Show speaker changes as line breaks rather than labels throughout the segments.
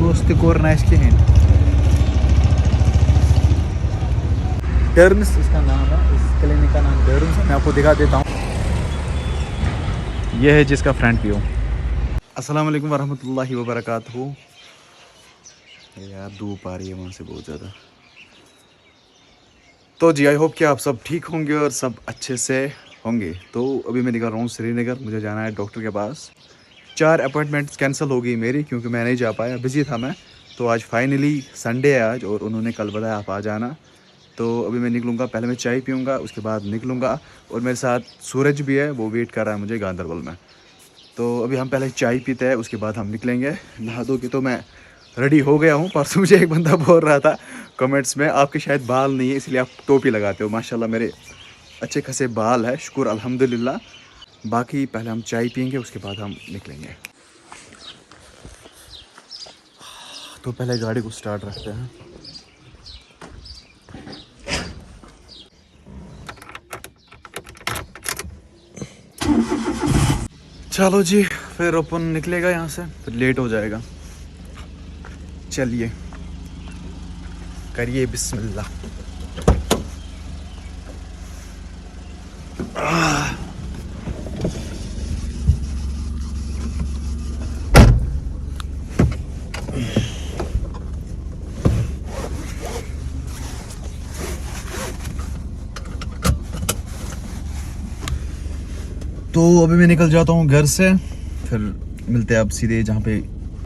दोस्त कोर ना इसके हैं टर्न्स इसका नाम है, इस क्लिनिक का नाम टर्न्स। मैं आपको दिखा देता हूँ, यह है जिसका फ्रंट व्यू। अस्सलाम वालेकुम वरहमतुल्लाहि वबरकातुहू। यार धूप आ रही है वहाँ से बहुत ज़्यादा। तो जी आई होप कि आप सब ठीक होंगे और सब अच्छे से होंगे। तो अभी मैं निकल रहा हूँ श्रीनगर, मुझे जाना है डॉक्टर के पास। 4 अपॉइंटमेंट्स कैंसिल हो गई मेरी क्योंकि मैं नहीं जा पाया, बिज़ी था मैं। तो आज फाइनली संडे है आज और उन्होंने कल बताया आप आ जाना। तो अभी मैं निकलूँगा, पहले मैं चाय पीऊँगा उसके बाद निकलूँगा। और मेरे साथ सूरज भी है, वो वेट कर रहा है मुझे गांधरबल में। तो अभी हम पहले चाय पीते हैं उसके बाद हम निकलेंगे। नहा धो के तो मैं रेडी हो गया हूँ। परसों मुझे एक बंदा बोल रहा था कमेंट्स में, आपके शायद बाल नहीं है इसलिए आप टोपी लगाते हो। माशाल्लाह मेरे अच्छे खासे बाल है, शुक्र अल्हम्दुलिल्लाह। बाकी पहले हम चाय पियेंगे उसके बाद हम निकलेंगे। तो पहले गाड़ी को स्टार्ट रखते हैं। चलो जी, फिर अपन निकलेगा यहाँ से, फिर लेट हो जाएगा। चलिए करिए बिस्मिल्लाह। तो अभी मैं निकल जाता हूँ घर से, फिर मिलते हैं आप सीधे जहाँ पे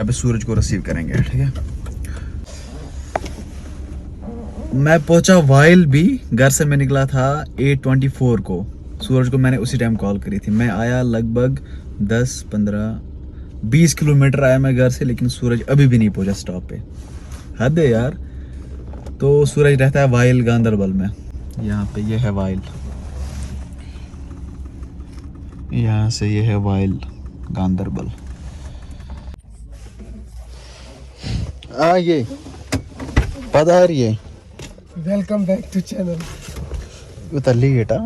अभी सूरज को रिसीव करेंगे, ठीक है। मैं पहुंचा वाइल भी, घर से मैं निकला था 8:24 को। सूरज को मैंने उसी टाइम कॉल करी थी। मैं आया लगभग 10-15-20 किलोमीटर आया मैं घर से, लेकिन सूरज अभी भी नहीं पहुंचा स्टॉप पे। हद है यार। तो सूरज रहता है वाइल गांधरबल में, यहाँ पे ये है वाइल, यहाँ से ये है वाइल गांधरबल। ये पधारिए,
वेलकम बैक टू चैनल।
उतर ली बेटा,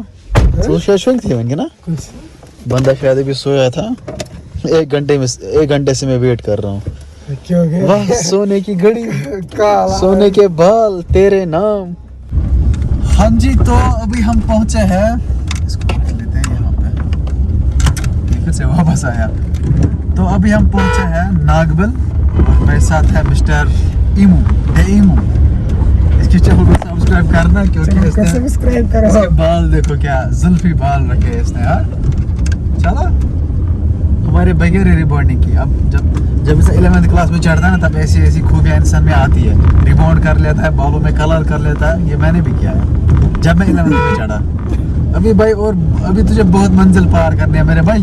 तो शोंग थी बन के ना कुछ बंदा शायद भी सोया था। 1 घंटे से मैं वेट कर रहा हूँ।
क्यों गया?
वाह सोने की घड़ी
काला
सोने के बाल तेरे नाम। हाँ जी, तो अभी हम पहुंचे हैं, इसको रख लेते हैं यहाँ पे, फिर से वापस आया। तो अभी हम पहुंचे हैं नागबल और मेरे साथ है मिस्टर इमू इमू। इसकी चैनल को सब्सक्राइब करना क्योंकि
सब्सक्राइब करो।
इसके बाल देखो क्या जुल्फी बाल रखे हैं इसने यार। चलो हमारे बगैर रिबॉन्डिंग की, अब जब इसे 11th क्लास में चढ़ता है ना तब ऐसी खूबियाँ इंसान में आती है। रिबॉन्ड कर लेता है, बालों में कलर कर लेता है। ये मैंने भी किया है जब मैं 11th में चढ़ा। अभी भाई और अभी तुझे बहुत मंजिल पार करनी है मेरे भाई,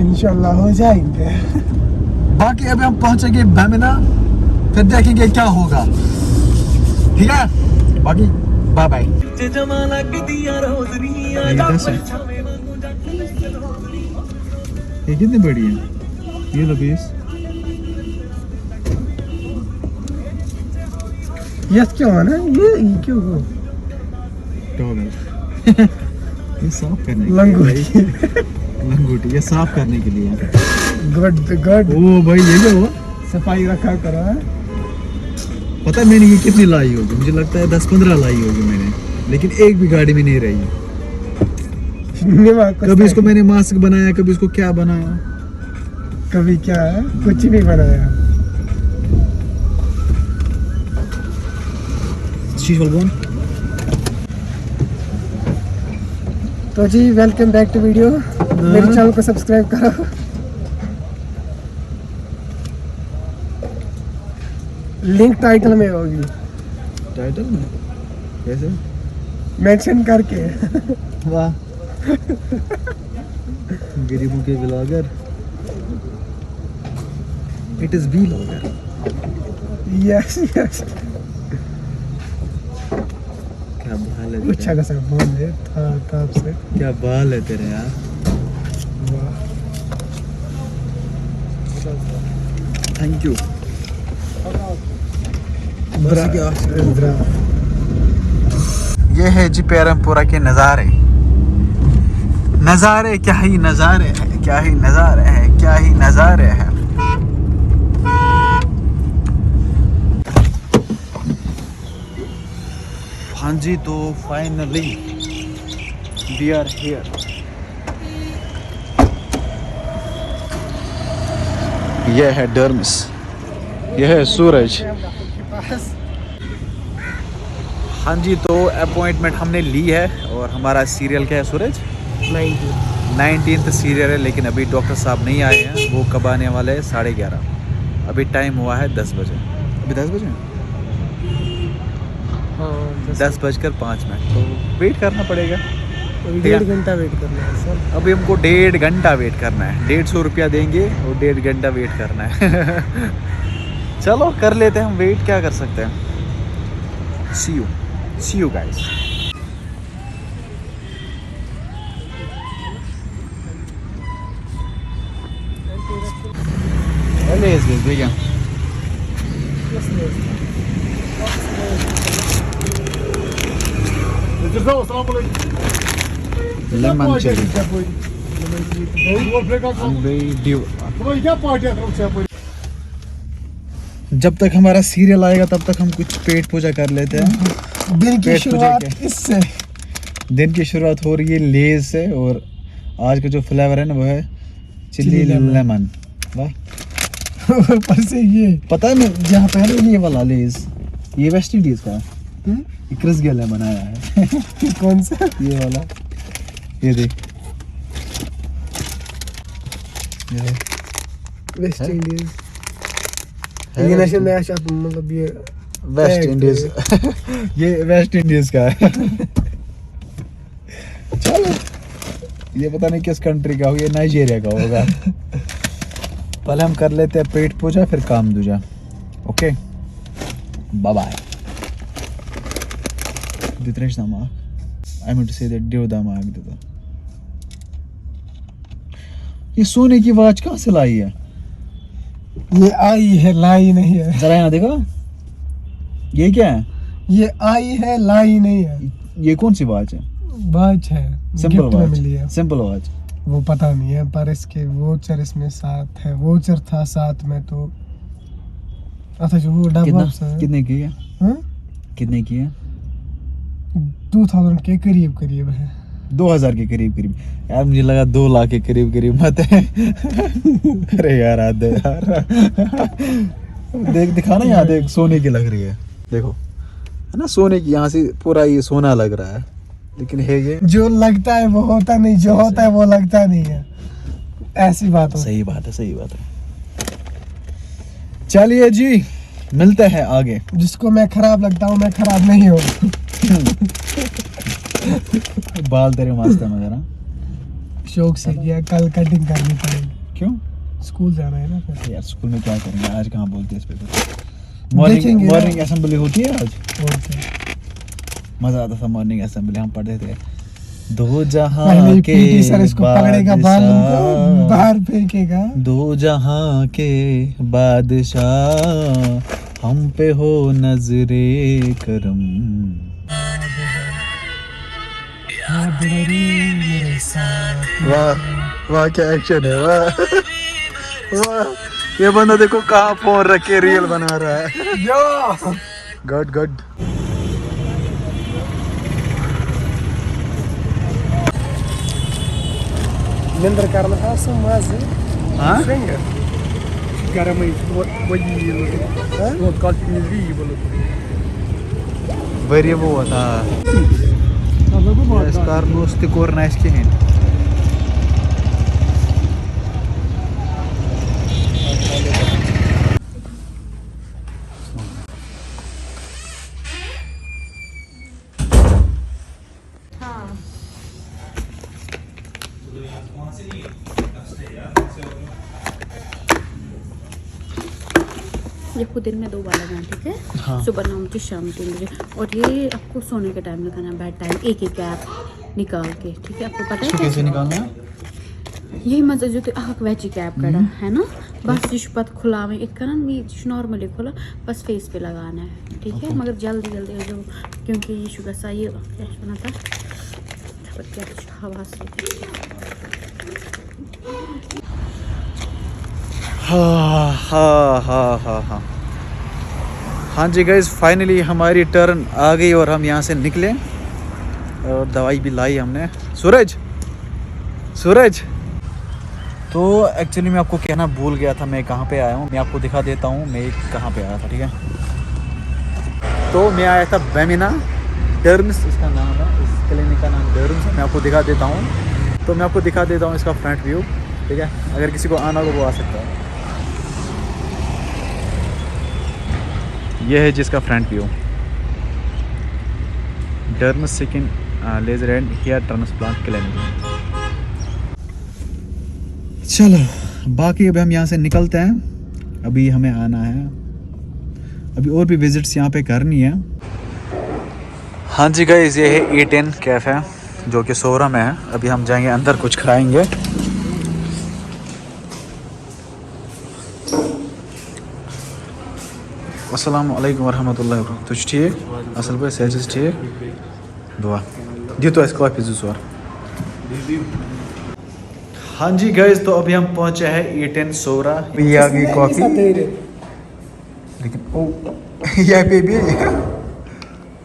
इंशाल्लाह हो जाएंगे।
बाकी अभी हम पहुंचेंगे बैमिना, फिर देखेंगे क्या होगा, ठीक है। बाकी बाय बाय। ये कितनी बड़ी है, ये लो 20।
ये क्यों है ना, ये क्यों हो
टॉवल ये साफ करने के
लंगोटी
लंगोटी ये साफ करने के लिए।
गुड
ओ भाई ये क्या हुआ,
सफाई रखा करो है।
पता है मैंने ये कितनी लाई होगी, मुझे लगता है 10-15 लाई होगी मैंने, लेकिन एक भी गाड़ी में नहीं रही। कभी इसको मैंने मास्क बनाया, कभी इसको क्या बनाया,
कभी क्या है, कुछ भी बनाया। तो जी वेलकम बैक टू वीडियो। मेरे चैनल को सब्सक्राइब करो। लिंक टाइटल में होगी।
टाइटल में कैसे
मेंशन करके।
वाह गरीबों के blogger, it is vlogger.
Yes yes.
क्या बाल है
अच्छा खासा बोल दे था आपसे।
क्या बाल है तेरे यार। Thank you. ये है जी पेरमपुरा के नज़ारे। नज़ारे क्या ही नज़ारे हैं, क्या ही नज़ारे हैं, क्या ही नज़ारे हैं। हाँ जी, तो फाइनली वी आर हियर। यह है डर्मिस, यह है सूरज। हाँ जी, तो अपॉइंटमेंट हमने ली है और हमारा सीरियल क्या है सूरज? 19th सीरियल है, लेकिन अभी डॉक्टर साहब नहीं आए हैं। वो कब आने वाले हैं? 11:30। अभी टाइम हुआ है 10 बजे। अभी 10 बजे, 10:05। तो वेट करना पड़ेगा।
1.5 घंटा वेट करना है सर।
अभी हमको 1.5 घंटा वेट करना है। 150 रुपया देंगे और 1.5 घंटा वेट करना है। चलो कर लेते हैं हम वेट, क्या कर सकते हैं। सी यू गाइस। देखिए लेमन चिली जब तक हमारा सीरियल आएगा तब तक हम कुछ पेट पूजा कर लेते हैं।
दिन की
पेट पूजा
शुरुआत
क्या?
इससे।
दिन की शुरुआत हो रही है लेज से, और आज का जो फ्लेवर है ना वो है चिली लेमन। वाह।
ऊपर से ये
पता है, मैं जहाँ पहले ये वाला लेज, ये वेस्ट इंडीज का क्रिस गेल ने बनाया है।
कौन सा?
ये वाला, ये देख, ये देख।
वेस्ट
है?
इंडीज।
है
ये
West
नशे नया शब्द, मतलब ये
वेस्ट इंडीज। ये वेस्ट इंडीज का है। चलो, ये पता नहीं किस कंट्री का हो, ये नाइजीरिया का होगा। पहले हम कर लेते हैं पेट पूजा, फिर काम दूजा। Okay, bye bye. I mean to say that देवदामा। ये सोने की वॉच कहाँ से लाई है?
ये आई है, लाई नहीं है।
जरा यहाँ देखो, ये क्या है?
ये आई है, लाई नहीं है।
ये कौन सी वॉच है?
वॉच है,
सिंपल
गिफ्ट में मिली है।
Watch, simple watch.
वो पता नहीं है, पर इसके वोचर इसमें साथ है। वोचर था साथ में, तो अच्छा जो वो डब्बा सा है।
कितने की है?
हाँ?
कितने की है?
2000 के करीब करीब है।
2000 के करीब करीब। यार मुझे लगा 2 लाख के करीब करीब मत है। अरे यार आधे यार। देख, दिखाना यहाँ देख, सोने की लग रही है। देखो, है ना सोने की, यहाँ से पूरा ये सोना लग रहा है, लेकिन है ये
जो लगता है वो होता नहीं, जो होता है वो लगता नहीं है। ऐसी बात हो।
सही बात है, सही बात है। चलिए जी, मिलते हैं आगे।
जिसको मैं खराब लगता हूँ, मैं खराब नहीं हूँ।
बाल तेरे मस्त है मगर।
शौक से किया, कल कटिंग करनी पड़ेगी।
क्यों?
स्कूल जाना है ना फिर।
यार स्कूल में क्या करेंगे आज, कहाँ बोलते हैं इस पे?
देखेंगे ना।
मॉर्निंग असेंबली होती है आज।
ओके।
मजा आता था मॉर्निंग असेंबली, हम पढ़ते थे। दो जहां
पहले
के
पीटी सर इसको पकड़ेगा, बालों को बाहर फेंकेगा।
दो जहां के बादशाह, हम पे हो नजरे करम। वाह वाह, क्या एक्शन है, वाह वाह। ये बंदा देखो कहाँ फोन रख के रील बना रहा है।
यो
गुड गुड।
निंद्र करना था समाज
हाँ? Variable था। Star Wars te corna es que
ये आपको दिन में 2 बार लगाना, ठीक है?
हाँ।
सुबह 9 बजे, शाम 3 बजे। और ये आपको सोने के टाइम लगाना है, बेड टाइम, एक एक ऐप निकाल के, ठीक है? आपको पता है
कैसे निकालना है?
यही मजा जो कि आँख वैची कैप करा है ना, बस ये पत खुला में एक करन ये नॉर्मली खुला, बस फेस पे लगाना है, ठीक है? मगर जल्दी जल्दी जो, क्योंकि ये शुगर सा ये क्या बना था, क्या हवा से। हाँ
हाँ हाँ हाँ हाँ। हाँ जी गाइस, फाइनली हमारी टर्न आ गई और हम यहाँ से निकले और दवाई भी लाई हमने। सूरज तो एक्चुअली मैं आपको कहना भूल गया था मैं कहाँ पे आया हूँ। मैं आपको दिखा देता हूँ मैं कहाँ पे आया था, ठीक है। तो मैं आया था बेमिना डर्म्स, इसका नाम है, इस क्लिनिक का नाम डर्म्स है। मैं आपको दिखा देता हूँ, तो मैं आपको दिखा देता हूँ इसका फ्रंट व्यू, ठीक है। अगर किसी को आना हो वो आ सकता है। ये है जिसका front view, Derms skin laser and hair transplant clinic. चलो बाकी अभी हम यहाँ से निकलते हैं। अभी हमें आना है, अभी और भी विजिट्स यहाँ पे करनी है। हाँ जी गाइस, ये है E10 कैफ़े जो कि सोहरा में है। अभी हम जाएंगे अंदर, कुछ खाएंगे। अस्सलाम वालेकुम वरहमतुल्लाहि वबरकातुहू। तुझ ठीक असल पे सेहत ठीक दुआ दी तो इसको कॉफी ज़ोर। हाँ जी गाइस, तो अभी हम पहुंचे हैं E10 सोहरा। ये आ गई कॉफी, लेकिन ओ यहाँ पे भी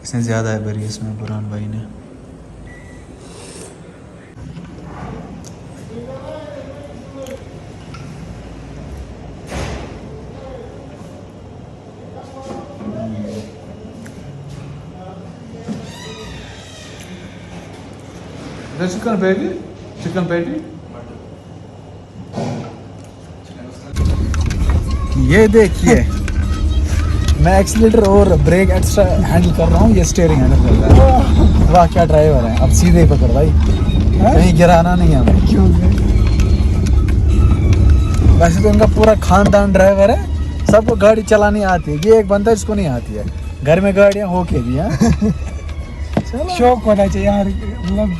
इसने ज़्यादा है भरी इसमें बुरहान भाई ने। चिकन पैटी ये देखिए, मैं एक्सीलेटर और ब्रेक एक्स्ट्रा हैंडल कर रहा हूँ, ये स्टीयरिंग हैंडल कर रहा है। वाह क्या ड्राइवर है, अब सीधे ही पकड़ भाई, कहीं गिराना नहीं है हमें।
क्यों?
वैसे तो उनका पूरा खानदान ड्राइवर है, सबको गाड़ी चलानी आती है। ये एक बंदा है जिसको नहीं आती है, घर में गाड़ियाँ होके भी हैं।
शौक होना चाहिए यार, मतलब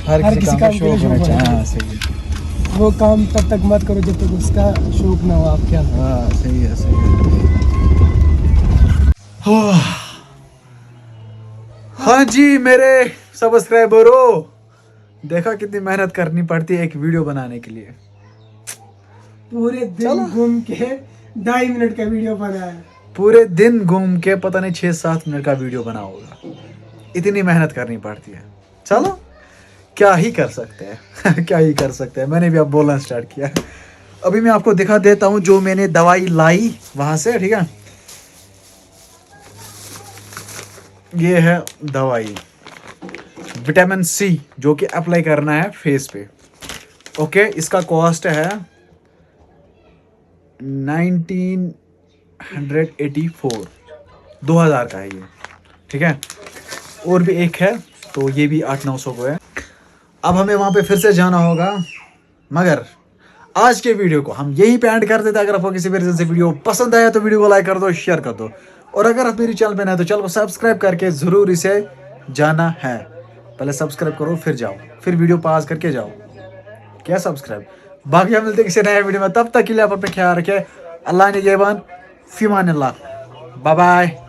हर किसी काम का शौक होना चाहिए। हाँ सही है,
वो काम तब तक मत करो जब तक उसका शौक ना हो। आप क्या?
हाँ सही है सही है। हाँ जी मेरे सब्सक्राइबरों, देखा कितनी मेहनत करनी पड़ती है एक वीडियो बनाने के लिए।
पूरे दिन घूम के 2.5 मिनट का वीडियो बनाया।
पूरे दिन घूम के पता नहीं 6-7 मिनट का वीडियो बना होगा, इतनी मेहनत करनी पड़ती है। चलो क्या ही कर सकते हैं क्या ही कर सकते हैं। मैंने भी अब बोलना स्टार्ट किया। अभी मैं आपको दिखा देता हूँ जो मैंने दवाई लाई वहां से, ठीक है। ये है दवाई विटामिन C जो कि अप्लाई करना है फेस पे। ओके, इसका कॉस्ट है 1984, 2000 का है ये, ठीक है। और भी एक है तो ये भी 800-900 को है। अब हमें वहाँ पे फिर से जाना होगा, मगर आज के वीडियो को हम यहीं पे एंड कर देते हैं। अगर आपको किसी भी रीजन से वीडियो पसंद आया तो वीडियो को लाइक कर दो, शेयर कर दो, और अगर आप मेरी चैनल पे नए हैं तो चैनल को सब्सक्राइब करके ज़रूर इसे जाना है। पहले सब्सक्राइब करो फिर जाओ, फिर वीडियो पॉज करके जाओ, क्या सब्सक्राइब। बाकी हम मिलते हैं किसी नए वीडियो में, तब तक के लिए आप अपने ख्याल रखें। अल्लाह ने गेबान, फ़िमान अल्लाह, बाय बाय।